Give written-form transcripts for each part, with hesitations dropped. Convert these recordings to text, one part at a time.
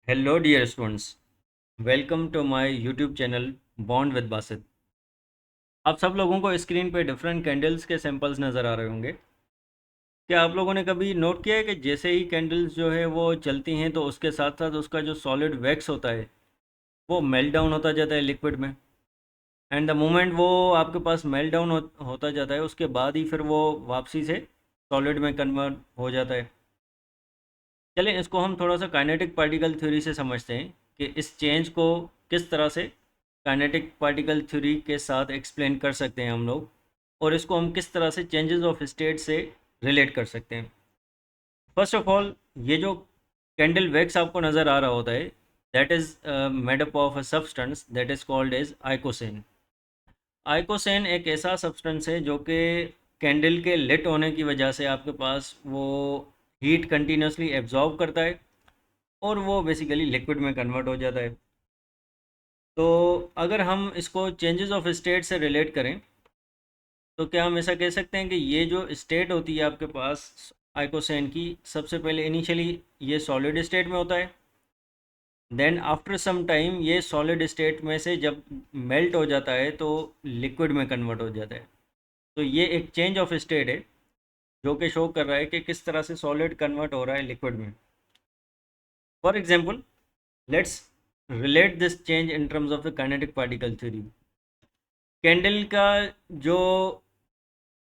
Hello, dear students. Welcome to my YouTube channel Bond with Basit. आप सब लोगों को स्क्रीन पे डिफरेंट कैंडल्स के सैंपल्स नज़र आ रहे होंगे। क्या आप लोगों ने कभी नोट किया है कि जैसे ही कैंडल्स जो है वो चलती हैं तो उसके साथ साथ उसका जो सॉलिड वैक्स होता है वो मेल्ट डाउन होता जाता है लिक्विड में। एंड द मोमेंट वो आपके पास मेल्ट डाउन होता जाता है उसके बाद ही फिर वो वापसी से सॉलिड में कन्वर्ट हो जाता है। चलें इसको हम थोड़ा सा काइनेटिक पार्टिकल थ्योरी से समझते हैं कि इस चेंज को किस तरह से काइनेटिक पार्टिकल थ्योरी के साथ एक्सप्लेन कर सकते हैं हम लोग, और इसको हम किस तरह से चेंजेस ऑफ स्टेट से रिलेट कर सकते हैं। फर्स्ट ऑफ ऑल, ये जो कैंडल वैक्स आपको नज़र आ रहा होता है that is made up of a substance that is called as icosane. Icosane एक ऐसा सब्सटेंस है जो कि कैंडल के लिट होने की वजह से आपके पास वो हीट कंटिन्यूसली एब्जॉर्ब करता है और वो बेसिकली लिक्विड में कन्वर्ट हो जाता है। तो अगर हम इसको चेंजेस ऑफ स्टेट से रिलेट करें तो क्या हम ऐसा कह सकते हैं कि ये जो स्टेट होती है आपके पास आइकोसेन की, सबसे पहले इनिशियली ये सॉलिड स्टेट में होता है। देन आफ्टर सम टाइम ये सॉलिड स्टेट में से जब मेल्ट हो जाता है तो लिक्विड में कन्वर्ट हो जाता है। तो ये एक चेंज ऑफ स्टेट है जो कि शो कर रहा है कि किस तरह से सॉलिड कन्वर्ट हो रहा है लिक्विड में। For example, let's relate this change in terms of the kinetic particle theory. Candle का जो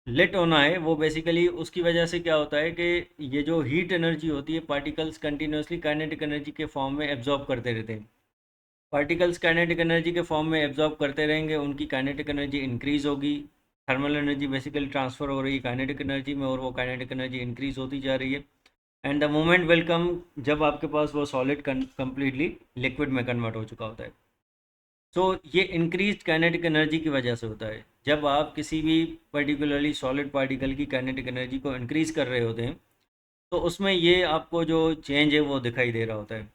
लिट होना है वो बेसिकली उसकी वजह से क्या होता है कि ये जो हीट एनर्जी होती है पार्टिकल्स कंटिन्यूसली काइनेटिक एनर्जी के फॉर्म में एब्जॉर्ब करते रहते हैं। पार्टिकल्स काइनेटिक एनर्जी के फॉर्म में एब्जॉर्ब करते रहेंगे, उनकी काइनेटिक एनर्जी इंक्रीज होगी। थर्मल एनर्जी बेसिकली ट्रांसफ़र हो रही है काइनेटिक एनर्जी में और वो काइनेटिक एनर्जी इंक्रीज होती जा रही है। And the moment will come जब आपके पास वो सॉलिड कंप्लीटली लिक्विड में कन्वर्ट हो चुका होता है। सो ये इंक्रीज काइनेटिक एनर्जी की वजह से होता है। जब आप किसी भी पर्टिकुलरली सॉलिड पार्टिकल की काइनेटिक एनर्जी को इंक्रीज कर रहे होते हैं तो उसमें ये आपको जो चेंज है वो दिखाई दे रहा होता है।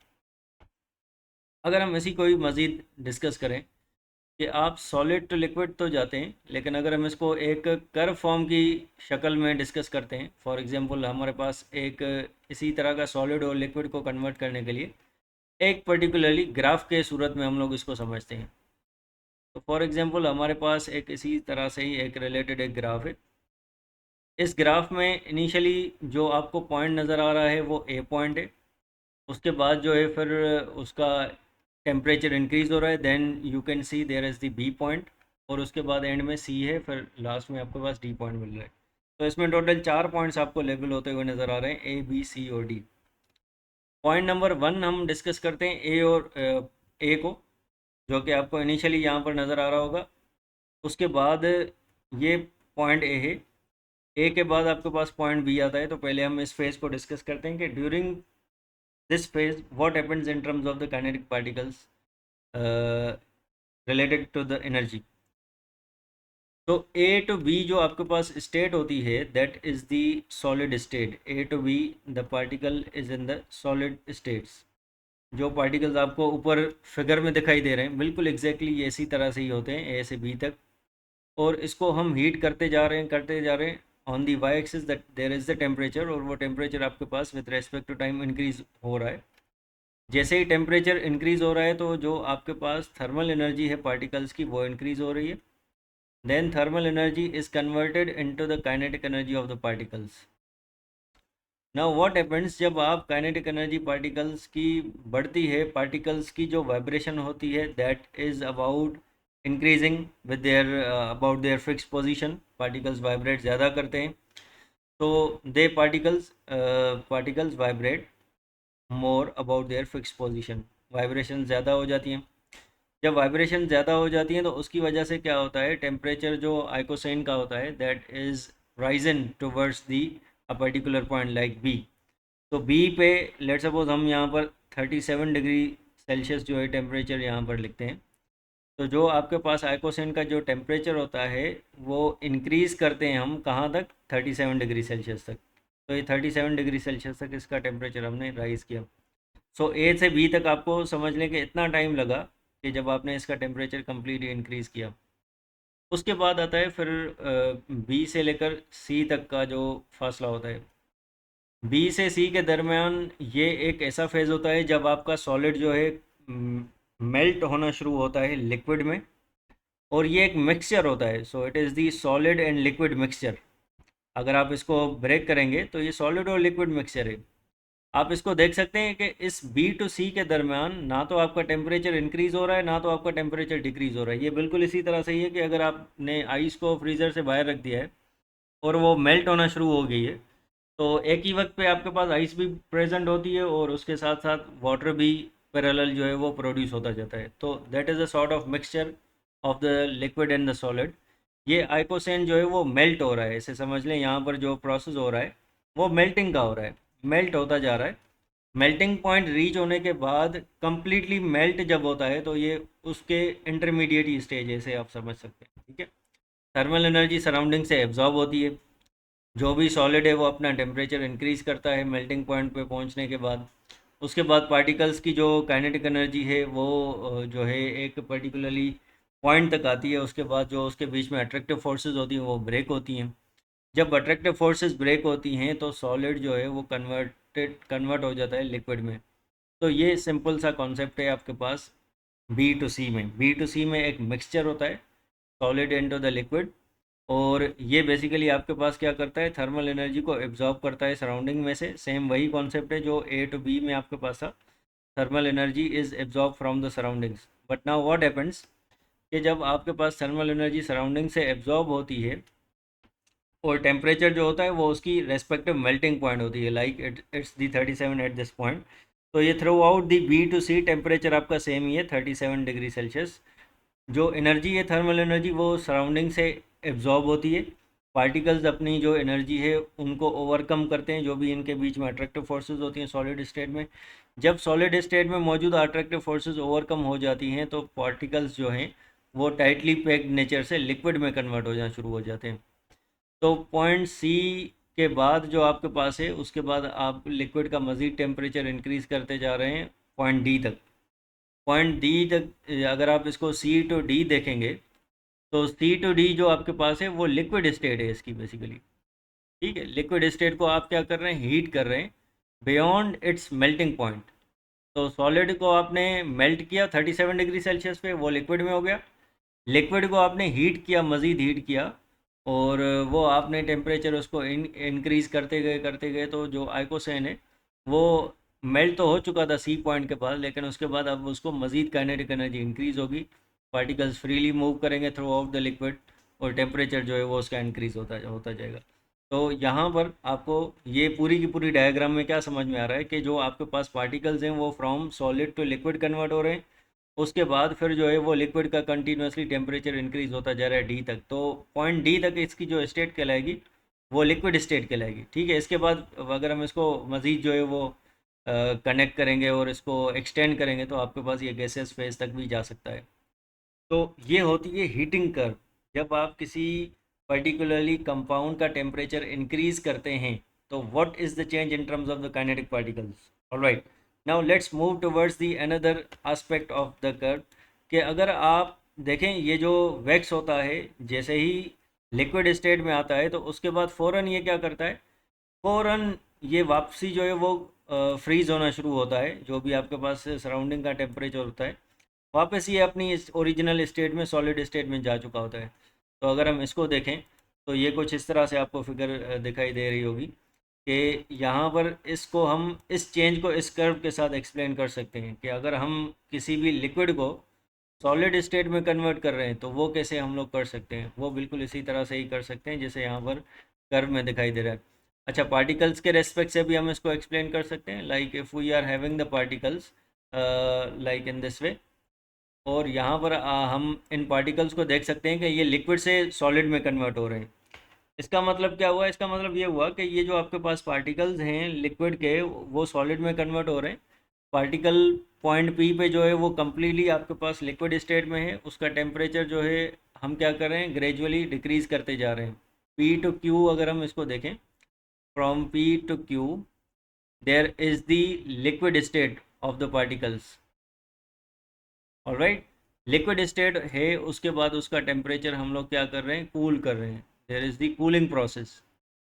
अगर हम इसी कोई मज़ीद डिस्कस करें कि आप सॉलिड टू लिक्विड तो जाते हैं, लेकिन अगर हम इसको एक कर्व फॉर्म की शक्ल में डिस्कस करते हैं, फॉर एग्जांपल हमारे पास एक इसी तरह का सॉलिड और लिक्विड को कन्वर्ट करने के लिए एक पर्टिकुलरली ग्राफ के सूरत में हम लोग इसको समझते हैं। तो फॉर एग्जांपल हमारे पास एक इसी तरह से ही एक रिलेटेड एक ग्राफ है। इस ग्राफ में इनिशियली जो आपको पॉइंट नज़र आ रहा है वो ए पॉइंट है। उसके बाद जो है फिर उसका टेम्परेचर इंक्रीज हो रहा है, then you can see there is the B point, और उसके बाद एंड में सी है, फिर लास्ट में आपके पास डी पॉइंट मिल रहा है। तो इसमें टोटल 4 पॉइंट्स आपको लेवल होते हुए नज़र आ रहे हैं, ए बी सी और डी। पॉइंट नंबर 1 हम डिस्कस करते हैं ए और ए को, जो कि आपको इनिशियली यहाँ पर नज़र आ रहा होगा। उसके बाद ये पॉइंट ए है। ए के बाद आपके पास पॉइंट बी आता है। तो पहले हम इस फेज़ को डिस्कस करते हैं कि during this phase what happens in terms of the kinetic particles related to the energy. तो ए टू बी जो आपके पास स्टेट होती है that is the solid state. A to B the particle is in the solid states. जो particles आपको ऊपर figure में दिखाई दे रहे हैं बिल्कुल एग्जैक्टली ये इसी तरह से ही होते हैं, ए से बी तक। और इसको हम हीट करते जा रहे हैं। On the Y axis that there is the temperature, और वो टेम्परेचर आपके पास with respect to time increase हो रहा है। जैसे ही टेम्परेचर इंक्रीज हो रहा है तो जो आपके पास थर्मल एनर्जी है पार्टिकल्स की वो इंक्रीज हो रही है। Then thermal energy is converted into the kinetic energy of the particles. Now what happens जब आप काइनेटिक एनर्जी पार्टिकल्स की बढ़ती है, पार्टिकल्स की जो वाइब्रेशन होती है that is about increasing with their about their fix position. Particles vibrate ज़्यादा करते हैं तो they particles vibrate more about their fix position. Vibration ज़्यादा हो जाती हैं। जब वाइब्रेशन ज़्यादा हो जाती हैं तो उसकी वजह से क्या होता है, टेम्परेचर जो आइकोसेन का होता है that is risen towards the a particular point like B. तो बी पे लेट सपोज हम यहाँ पर 37 डिग्री सेल्सियस जो है टेम्परेचर यहाँ पर लिखते हैं। तो जो आपके पास आइकोसेन का जो टेम्परेचर होता है वो इंक्रीज़ करते हैं हम कहाँ तक, 37 डिग्री सेल्सियस तक। तो ये 37 डिग्री सेल्सियस तक इसका टेम्परेचर हमने राइज़ किया। सो ए से बी तक आपको समझने के इतना टाइम लगा कि जब आपने इसका टेम्परेचर कम्प्लीटली इंक्रीज़ किया। उसके बाद आता है फिर बी से लेकर सी तक का जो फासला होता है। बी से सी के दरमियान ये एक ऐसा फेज़ होता है जब आपका सॉलिड जो है मेल्ट होना शुरू होता है लिक्विड में, और ये एक मिक्सचर होता है। So it is the solid and liquid mixture. अगर आप इसको ब्रेक करेंगे तो ये सॉलिड और लिक्विड मिक्सचर है। आप इसको देख सकते हैं कि इस बी टू सी के दरमियान ना तो आपका टेम्परेचर इंक्रीज़ हो रहा है, ना तो आपका टेम्परेचर डिक्रीज़ हो रहा है। ये बिल्कुल इसी तरह से ही है कि अगर आपने आइस को फ्रीज़र से बाहर रख दिया है और वो मेल्ट होना शुरू हो गई है, तो एक ही वक्त पे आपके पास आइस भी प्रेजेंट होती है और उसके साथ साथ वाटर भी पैरेलल जो है वो प्रोड्यूस होता जाता है। तो that is a sort of mixture of the liquid and the solid. ये आइकोसेन जो है वो मेल्ट हो रहा है, इसे समझ लें यहाँ पर जो प्रोसेस हो रहा है वो मेल्टिंग का हो रहा है, मेल्ट होता जा रहा है। मेल्टिंग पॉइंट रीच होने के बाद कंप्लीटली मेल्ट जब होता है तो ये उसके इंटरमीडिएट स्टेज है, इसे आप समझ सकते हैं। ठीक है, थर्मल एनर्जी सराउंडिंग से एब्जॉर्ब होती है। जो भी सॉलिड है वो अपना टेम्परेचर इंक्रीज़ करता है मेल्टिंग पॉइंट पे पहुंचने के बाद। उसके बाद पार्टिकल्स की जो काइनेटिक एनर्जी है वो जो है एक पर्टिकुलरली पॉइंट तक आती है। उसके बाद जो उसके बीच में अट्रैक्टिव फोर्सेस होती हैं वो ब्रेक होती हैं। जब अट्रैक्टिव फोर्सेस ब्रेक होती हैं तो सॉलिड जो है वो कन्वर्ट हो जाता है लिक्विड में। तो ये सिंपल सा कॉन्सेप्ट है आपके पास बी टू सी में एक मिक्सचर होता है, सॉलिड इनटू द लिक्विड। और ये बेसिकली आपके पास क्या करता है, थर्मल एनर्जी को एब्जॉर्ब करता है सराउंडिंग में से। सेम वही कॉन्सेप्ट है जो ए टू बी में आपके पास था, thermal energy is absorb from the surroundings. But now what happens कि जब आपके पास थर्मल एनर्जी सराउंडिंग से एब्जॉर्ब होती है और टेम्परेचर जो होता है वो उसकी रेस्पेक्टिव मेल्टिंग पॉइंट होती है, like it's the 37 at this point. तो ये throughout the B to C temperature आपका सेम ही है, 37 डिग्री सेल्सियस। जो एनर्जी है थर्मल एनर्जी वो सराउंडिंग से एब्जॉर्ब होती है। पार्टिकल्स अपनी जो एनर्जी है उनको ओवरकम करते हैं, जो भी इनके बीच में अट्रैक्टिव फोर्सेस होती हैं सॉलिड स्टेट में। जब सॉलिड स्टेट में मौजूद अट्रैक्टिव फोर्सेस ओवरकम हो जाती हैं तो पार्टिकल्स जो हैं वो टाइटली पैक्ड नेचर से लिक्विड में कन्वर्ट हो जाना शुरू हो जाते हैं। तो पॉइंट सी के बाद जो आपके पास है उसके बाद आप लिक्विड का मज़ीद टेम्परेचर इंक्रीज़ करते जा रहे हैं पॉइंट डी तक। पॉइंट डी तक अगर आप इसको सी टू डी देखेंगे तो सी टू डी जो आपके पास है वो लिक्विड स्टेट है इसकी बेसिकली। ठीक है, लिक्विड स्टेट को आप क्या कर रहे हैं, हीट कर रहे हैं बियॉन्ड इट्स मेल्टिंग पॉइंट। तो सॉलिड को आपने मेल्ट किया 37 डिग्री सेल्सियस पे, वो लिक्विड में हो गया। लिक्विड को आपने हीट किया, मज़ीद हीट किया, और वो आपने टेम्परेचर उसको इंक्रीज़ करते गए तो जो आइकोसेन है वो मेल्ट तो हो चुका था सी पॉइंट के पास, लेकिन उसके बाद अब उसको मज़ीद काइनेटिक एनर्जी इंक्रीज़ होगी। पार्टिकल्स फ्रीली मूव करेंगे थ्रू आउट द लिक्विड और टेम्परेचर जो है वो उसका इंक्रीज़ होता होता जाएगा। तो यहाँ पर आपको ये पूरी की पूरी डायग्राम में क्या समझ में आ रहा है कि जो आपके पास पार्टिकल्स हैं वो from solid to liquid convert हो रहे हैं। उसके बाद फिर जो है वो लिक्विड का कंटिन्यूसली टेम्परेचर इंक्रीज होता जा रहा है डी तक। तो पॉइंट डी तक इसकी जो स्टेट कहलाएगी वो लिक्विड स्टेट कहलाएगी। ठीक है, इसके बाद अगर हम इसको मज़ीद जो है वो कनेक्ट करेंगे और इसको एक्सटेंड करेंगे तो आपके पास ये गैसेस फेज तक भी जा सकता है। तो ये होती है हीटिंग कर्व। जब आप किसी पर्टिकुलरली कंपाउंड का टेम्परेचर इंक्रीज करते हैं तो what is the change in terms of the kinetic particles. Alright, now let's move towards the another aspect of the curve. कि अगर आप देखें ये जो वैक्स होता है जैसे ही लिक्विड स्टेट में आता है तो उसके बाद फ़ौरन ये क्या करता है, फ़ौरन ये वापसी जो है वो फ्रीज़ होना शुरू होता है। जो भी आपके पास सराउंडिंग का टेम्परेचर होता है वापस ये अपनी इस ओरिजिनल स्टेट में सॉलिड स्टेट में जा चुका होता है। तो अगर हम इसको देखें तो ये कुछ इस तरह से आपको फिगर दिखाई दे रही होगी कि यहाँ पर इसको हम इस चेंज को इस कर्व के साथ एक्सप्लेन कर सकते हैं कि अगर हम किसी भी लिक्विड को सॉलिड स्टेट में कन्वर्ट कर रहे हैं तो वो कैसे हम लोग कर सकते हैं, वो बिल्कुल इसी तरह से ही कर सकते हैं जैसे यहाँ पर कर्व में दिखाई दे रहा है। अच्छा, पार्टिकल्स के रेस्पेक्ट से भी हम इसको एक्सप्लेन कर सकते हैं, like if we are having the particles like in this way. और यहाँ पर हम इन पार्टिकल्स को देख सकते हैं कि ये लिक्विड से सॉलिड में कन्वर्ट हो रहे हैं। इसका मतलब क्या हुआ, इसका मतलब ये हुआ कि ये जो आपके पास पार्टिकल्स हैं लिक्विड के वो सॉलिड में कन्वर्ट हो रहे हैं। पार्टिकल पॉइंट पी पे जो है वो कम्प्लीटली आपके पास लिक्विड स्टेट में है, उसका टेम्परेचर जो है हम क्या कर रहे हैं, ग्रेजुअली डिक्रीज़ करते जा रहे हैं। पी टू क्यू अगर हम इसको देखें, from P to Q there is the liquid state of the particles. Alright, liquid state है, उसके बाद उसका टेम्परेचर हम लोग क्या कर रहे हैं, कूल कर रहे हैं। There is the cooling process.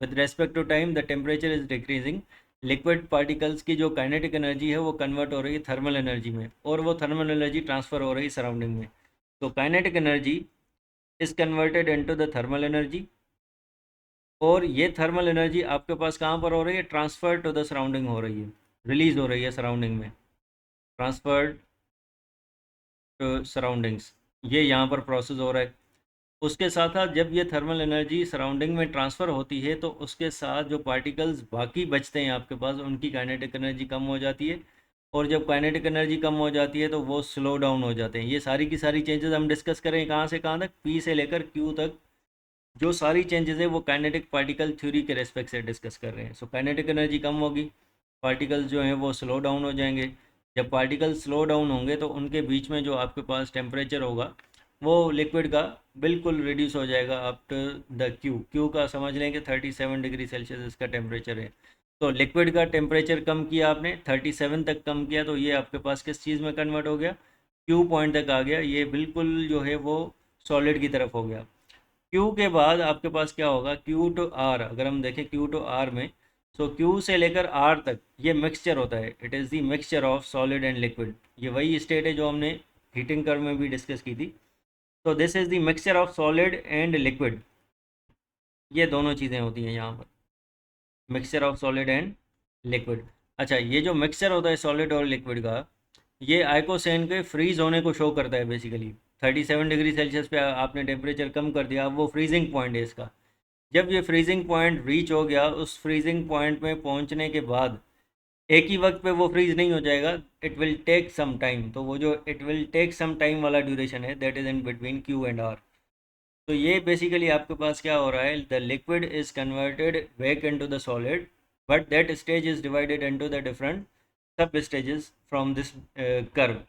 With respect to time the temperature is decreasing liquid particles की जो काइनेटिक एनर्जी है वो कन्वर्ट हो रही है थर्मल एनर्जी में, और वो थर्मल एनर्जी ट्रांसफ़र हो रही है सराउंडिंग में। तो kinetic energy is converted into the thermal energy, और ये थर्मल एनर्जी आपके पास कहाँ पर हो रही है, ट्रांसफ़र टू द सराउंडिंग हो रही है, रिलीज़ हो रही है सराउंडिंग में, ट्रांसफर्ड टू सराउंडिंग्स, ये यहाँ पर प्रोसेस हो रहा है। उसके साथ साथ जब ये थर्मल एनर्जी सराउंडिंग में ट्रांसफ़र होती है तो उसके साथ जो पार्टिकल्स बाकी बचते हैं आपके पास, उनकी काइनेटिक एनर्जी कम हो जाती है, और जब काइनेटिक एनर्जी कम हो जाती है तो वो स्लो डाउन हो जाते हैं। ये सारी की सारी चेंजेस हम डिस्कस करें कहाँ से कहाँ तक, पी से लेकर क्यू तक, जो सारी चेंजेस है वो काइनेटिक पार्टिकल थ्योरी के रेस्पेक्ट से डिस्कस कर रहे हैं। सो काइनेटिक एनर्जी कम होगी, पार्टिकल्स जो हैं वो स्लो डाउन हो जाएंगे। जब पार्टिकल स्लो डाउन होंगे तो उनके बीच में जो आपके पास टेम्परेचर होगा वो लिक्विड का बिल्कुल रिड्यूस हो जाएगा आफ्टर द क्यू। क्यू का समझ लें कि 37 डिग्री सेल्सियस इसका टेम्परेचर है। तो लिक्विड का टेम्परेचर कम किया आपने, 37 तक कम किया, तो ये आपके पास किस चीज़ में कन्वर्ट हो गया, क्यू पॉइंट तक आ गया, ये बिल्कुल जो है वो सॉलिड की तरफ हो गया। क्यू के बाद आपके पास क्या होगा, क्यू टू आर, अगर हम देखें क्यू टू आर में, सो क्यू से लेकर आर तक ये मिक्सचर होता है, it is the mixture of solid and liquid. ये वही स्टेट है जो हमने हीटिंग कर्व में भी डिस्कस की थी। तो this is the mixture of solid and liquid, ये दोनों चीज़ें होती हैं यहाँ पर, mixture of solid and liquid. अच्छा, ये जो मिक्सचर होता है सॉलिड और लिक्विड का, ये आइकोसेन के फ्रीज होने को शो करता है बेसिकली। 37 डिग्री सेल्सियस पे आपने टेम्परेचर कम कर दिया, अब वो फ्रीजिंग पॉइंट है इसका। जब ये फ्रीजिंग पॉइंट रीच हो गया, उस फ्रीजिंग पॉइंट में पहुंचने के बाद एक ही वक्त पे वो फ्रीज नहीं हो जाएगा, it will take some time. तो वो जो it will take some time वाला ड्यूरेशन है, that is in between Q and R. तो ये बेसिकली आपके पास क्या हो रहा है, the liquid is converted back into the solid, but that stage is divided into the different sub stages from this curve.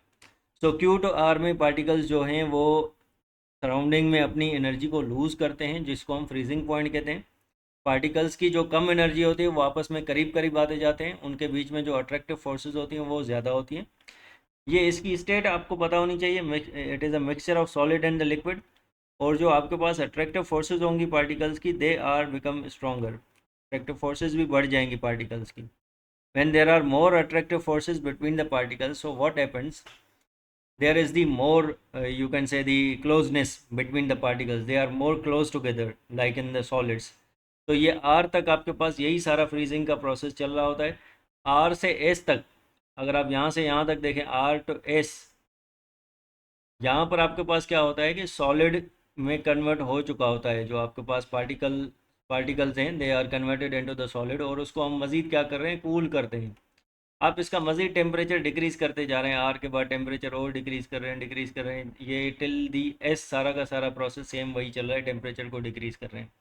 So Q to R में particles जो हैं वो सराउंडिंग में अपनी एनर्जी को लूज़ करते हैं, जिसको हम फ्रीजिंग पॉइंट कहते हैं। पार्टिकल्स की जो कम एनर्जी होती है वो आपस में करीब करीब आते जाते हैं, उनके बीच में जो अट्रैक्टिव फोर्सेस होती हैं वो ज़्यादा होती हैं। ये इसकी स्टेट आपको पता होनी चाहिए, it is a mixture of solid and the liquid. और जो आपके पास अट्रैक्टिव फोर्सेस होंगी पार्टिकल्स की, they are become stronger, attractive forces भी बढ़ जाएंगी पार्टिकल्स की। When there are more attractive forces between the particles, so what happens, there is the more you can say the closeness between the particles, they are more close together like in the solids। तो ये R तक आपके पास यही सारा freezing का process चल रहा होता है। R से S तक, अगर आप यहाँ से यहाँ तक देखें, R to S, यहाँ पर आपके पास क्या होता है कि सॉलिड में कन्वर्ट हो चुका होता है। जो आपके पास पार्टिकल्स हैं, they are converted into the solid, और उसको हम मज़ीद क्या कर रहे हैं, कूल करते हैं। आप इसका मज़ीद टेम्परेचर डिक्रीज़ करते जा रहे हैं, आर के बाद टेम्परेचर और डिक्रीज़ कर रहे हैं, डिक्रीज़ कर रहे हैं, ये टिल दी एस सारा का सारा प्रोसेस सेम वही चल रहा है, टेम्परेचर को डिक्रीज़ कर रहे हैं।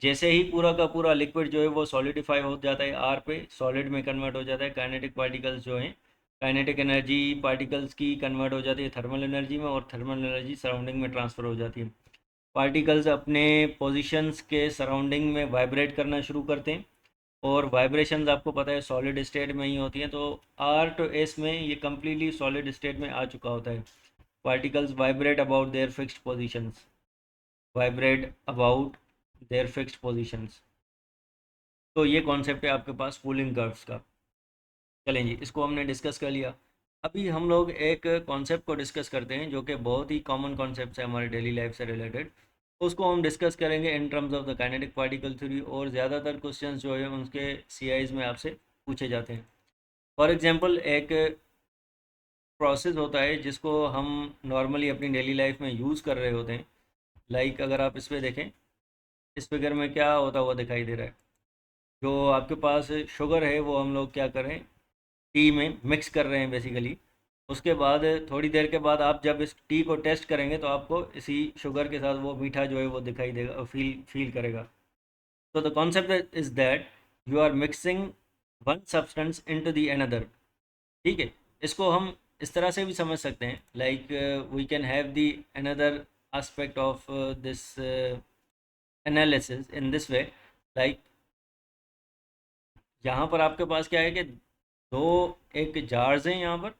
जैसे ही पूरा का पूरा लिक्विड जो है वो सॉलिडिफाई हो जाता है आर पे, सॉलिड में कन्वर्ट हो जाता है, काइनेटिक पार्टिकल्स जो हैं, काइनेटिक एनर्जी पार्टिकल्स की कन्वर्ट हो जाती है थर्मल एनर्जी में, और थर्मल एनर्जी सराउंडिंग में ट्रांसफ़र हो जाती है। पार्टिकल्स अपने पोजिशंस के सराउंडिंग में वाइब्रेट करना शुरू करते हैं, और वाइब्रेशंस आपको पता है सॉलिड स्टेट में ही होती हैं। तो आर टू एस में ये कम्प्लीटली सॉलिड स्टेट में आ चुका होता है। Particles vibrate about their fixed positions, vibrate about their fixed positions. तो ये कॉन्सेप्ट है आपके पास कूलिंग कर्व्स का। चलें जी, इसको हमने डिस्कस कर लिया। अभी हम लोग एक कॉन्सेप्ट को डिस्कस करते हैं जो कि बहुत ही कॉमन कॉन्सेप्ट है हमारे डेली लाइफ से रिलेटेड। उसको हम डिस्कस करेंगे इन terms of the kinetic particle theory, और ज़्यादातर क्वेश्चंस जो है उनके सीआईज में आपसे पूछे जाते हैं। फॉर एग्जांपल, एक प्रोसेस होता है जिसको हम नॉर्मली अपनी डेली लाइफ में यूज़ कर रहे होते हैं। लाइक अगर आप इस पे देखें, इस फिगर में क्या होता हुआ दिखाई दे रहा है, जो आपके पास शुगर है वो हम लोग क्या करें, टी में मिक्स कर रहे हैं बेसिकली। उसके बाद थोड़ी देर के बाद आप जब इस टी को टेस्ट करेंगे तो आपको इसी शुगर के साथ वो मीठा जो है वो दिखाई देगा, फील फील करेगा। तो the concept is that you are mixing one substance into the another. ठीक है, इसको हम इस तरह से भी समझ सकते हैं, like we can have the another aspect of this analysis in this way, like यहाँ पर आपके पास क्या है कि दो एक जार्स हैं यहाँ पर,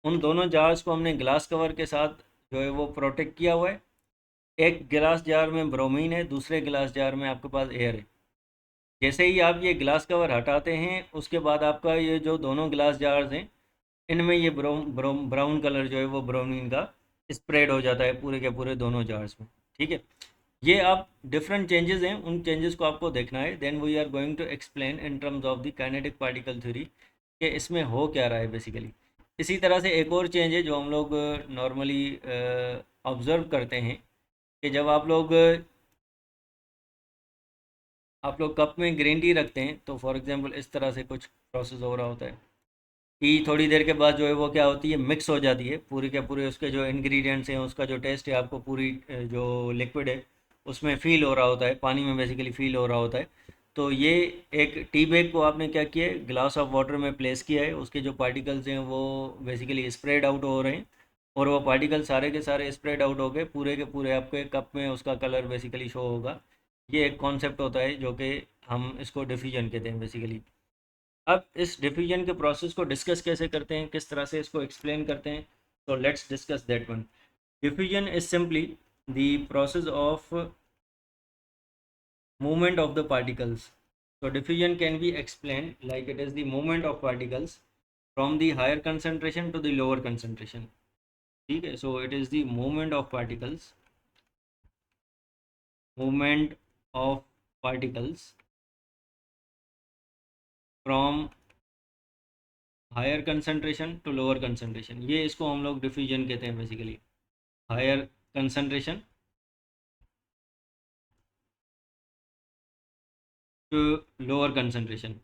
उन दोनों जार्स को हमने ग्लास कवर के साथ जो है वो प्रोटेक्ट किया हुआ है। एक गिलास जार में ब्रोमीन है, दूसरे गिलास जार में आपके पास एयर है। जैसे ही आप ये ग्लास कवर हटाते हैं उसके बाद आपका ये जो दोनों ग्लास जार्स हैं इनमें ये ब्राउन कलर जो है वो ब्राउन का स्प्रेड हो जाता है पूरे के पूरे दोनों जार्स में। ठीक है, ये आप डिफरेंट चेंजेस हैं, उन चेंजेस को आपको देखना है। Then we are going to explain in terms of the kinetic particle theory कि इसमें हो क्या रहा है बेसिकली। इसी तरह से एक और चेंज है जो हम लोग नॉर्मली ऑब्जर्व करते हैं कि जब आप लोग कप में ग्रीन टी रखते हैं तो फॉर एग्जांपल इस तरह से कुछ प्रोसेस हो रहा होता है। टी थोड़ी देर के बाद जो है वो क्या होती है, मिक्स हो जाती है पूरी के पूरे, उसके जो इंग्रेडिएंट्स हैं उसका जो टेस्ट है आपको पूरी जो लिक्विड है उसमें फील हो रहा होता है, पानी में बेसिकली फील हो रहा होता है। तो ये एक टी बैग को आपने क्या किया है, ग्लास ऑफ वाटर में प्लेस किया है, उसके जो पार्टिकल्स हैं वो बेसिकली स्प्रेड आउट हो रहे हैं और वो पार्टिकल सारे के सारे स्प्रेड आउट हो गए पूरे के पूरे आपके कप में, उसका कलर बेसिकली शो होगा। ये एक कॉन्सेप्ट होता है जो कि हम इसको डिफ्यूजन कहते हैं बेसिकली। अब इस डिफ्यूजन के प्रोसेस को डिस्कस कैसे करते हैं, किस तरह से इसको एक्सप्लेन करते हैं, तो let's discuss that one. Diffusion is simply the process of movement of the particles. So diffusion can be explained like it is the movement of particles from the higher concentration to the lower concentration. ठीक है, so it is the movement of particles from higher concentration to lower concentration. ये इसको हम लोग diffusion कहते हैं basically, higher concentration to lower concentration.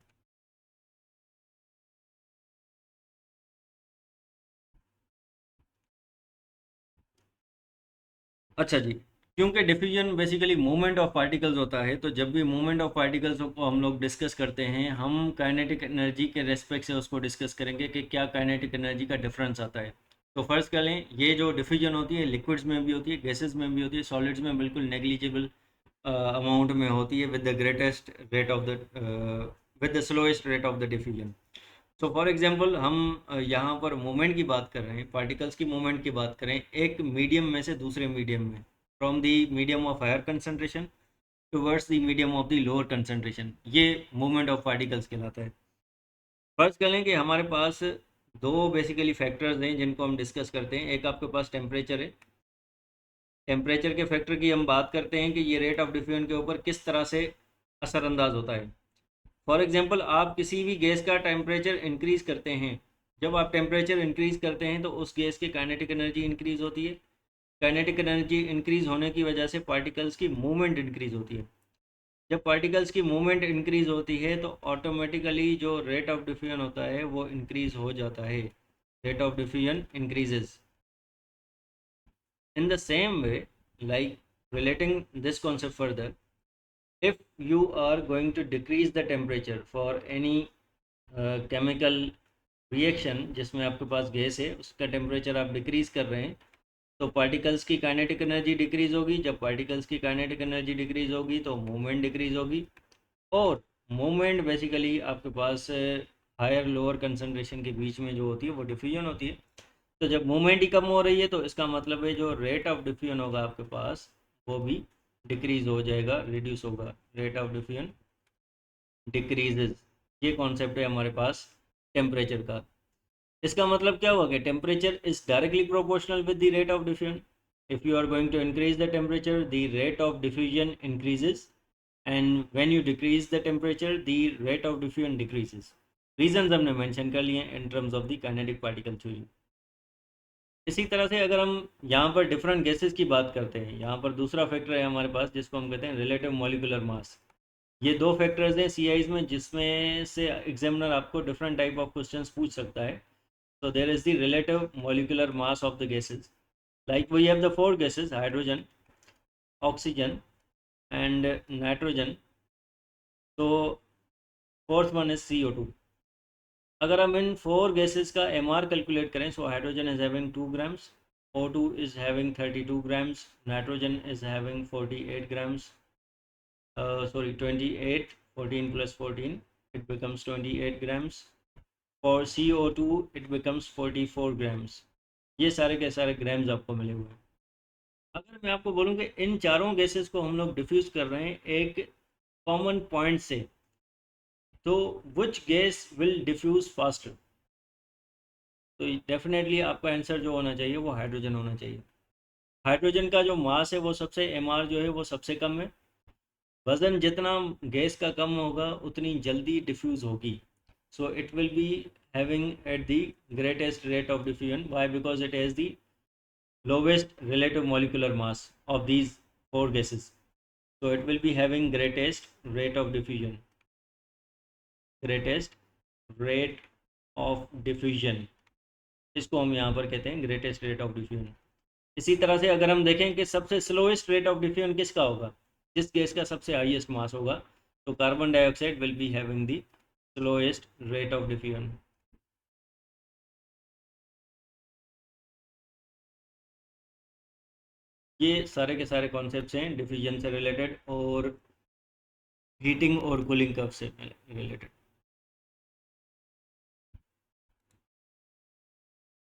अच्छा जी, क्योंकि diffusion basically movement of particles होता है, तो जब भी मूवमेंट ऑफ पार्टिकल्स को हम लोग डिस्कस करते हैं हम काइनेटिक एनर्जी के रेस्पेक्ट से उसको डिस्कस करेंगे कि क्या काइनेटिक एनर्जी का डिफरेंस आता है। तो फर्स्ट कर लें, ये जो डिफ्यूजन होती है लिक्विड्स में भी होती है, गैसेस में भी होती है, सॉलिड्स में बिल्कुल नेग्लिजिबल अमाउंट में होती है, with the slowest rate of the diffusion. So for example हम यहाँ पर मूवमेंट की बात कर रहे हैं, पार्टिकल्स की मूवमेंट की बात करें एक मीडियम में से दूसरे मीडियम में, from the medium of higher concentration towards the medium of the lower concentration, ये मूवमेंट ऑफ पार्टिकल्स कहलाता है। फर्स्ट कर लें कि हमारे पास दो बेसिकली फैक्टर्स हैं जिनको हम डिस्कस करते हैं। एक आपके पास टेम्परेचर है, टेम्परेचर के फैक्टर की हम बात करते हैं कि ये रेट ऑफ डिफ्यूजन के ऊपर किस तरह से असरअंदाज होता है। फॉर एग्जांपल आप किसी भी गैस का टेम्परेचर इंक्रीज करते हैं, जब आप टेम्परेचर इंक्रीज करते हैं तो उस गैस की काइनेटिक एनर्जी इंक्रीज होती है, काइनेटिक एनर्जी इंक्रीज होने की वजह से पार्टिकल्स की मूवमेंट इंक्रीज होती है। जब पार्टिकल्स की मूवमेंट इंक्रीज होती है तो ऑटोमेटिकली जो रेट ऑफ डिफ्यूजन होता है वो इंक्रीज हो जाता है, rate of diffusion increases. In the same way, like relating this concept further, if you are going to decrease the temperature for any chemical reaction जिसमें आपके पास गैस है उसका टेम्परेचर आप डिक्रीज कर रहे हैं तो पार्टिकल्स की काइनेटिक एनर्जी डिक्रीज होगी। जब पार्टिकल्स की काइनेटिक एनर्जी डिक्रीज होगी तो मूवमेंट डिक्रीज होगी, और मूवमेंट बेसिकली आपके पास हायर लोअर कंसंट्रेशन के बीच में जो होती है वो डिफ्यूजन होती है। तो जब मूवमेंट ही कम हो रही है तो इसका मतलब है जो रेट ऑफ डिफ्यूजन होगा आपके पास वो भी डिक्रीज हो जाएगा, रिड्यूस होगा, रेट ऑफ डिफ्यूजन डिक्रीजेज। ये कॉन्सेप्ट है हमारे पास टेम्परेचर का। इसका मतलब क्या हुआ कि temperature is directly proportional with the rate of diffusion. If you are going to increase the temperature the rate of diffusion increases, and when you decrease the temperature the rate of diffusion decreases. Reasons हमने mention कर लिए in terms of the kinetic particle theory. इसी तरह से अगर हम यहाँ पर डिफरेंट गैसेस की बात करते हैं, यहाँ पर दूसरा फैक्टर है हमारे पास जिसको हम कहते हैं रिलेटिव मॉलिक्यूलर मास। ये दो फैक्टर्स हैं सीआईज में जिसमें से एग्जामिनर आपको डिफरेंट टाइप ऑफ क्वेश्चंस पूछ सकता है। So there is the relative molecular mass of the gases. Like we have the four gases: hydrogen, oxygen, and nitrogen. So fourth one is CO2. अगर हम इन फोर गैसेस का MR calculate करें, so hydrogen is having 2 grams, O2 is having 32 grams, nitrogen is having 48 grams, sorry 28, 14 plus 14 it becomes 28 grams. For CO2 it becomes 44 grams. ये सारे के सारे grams आपको मिले हुए हैं। अगर मैं आपको बोलूँ कि इन चारों गैसेस को हम लोग डिफ्यूज़ कर रहे हैं एक कॉमन पॉइंट से, तो which gas will diffuse faster? तो डेफिनेटली आपका आंसर जो होना चाहिए वो हाइड्रोजन होना चाहिए। हाइड्रोजन का जो मास है वो सबसे एमआर जो है वो सबसे कम है। वजन जितना गैस का कम होगा उतनी जल्दी डिफ्यूज होगी। So it will be having at the greatest rate of diffusion. Why? Because it has the lowest relative molecular mass of these four gases. So it will be having greatest rate of diffusion. Greatest rate of diffusion, इसको हम यहाँ पर कहते हैं greatest rate of diffusion. इसी तरह से अगर हम देखें कि सबसे स्लोएस्ट रेट ऑफ डिफ्यूजन किसका होगा, जिस गैस का सबसे हाईएस्ट मास होगा, तो carbon dioxide will be having the slowest rate of diffusion. ये सारे के सारे कॉन्सेप्ट्स हैं डिफ्यूजन से रिलेटेड और हीटिंग और कूलिंग कर्व से रिलेटेड।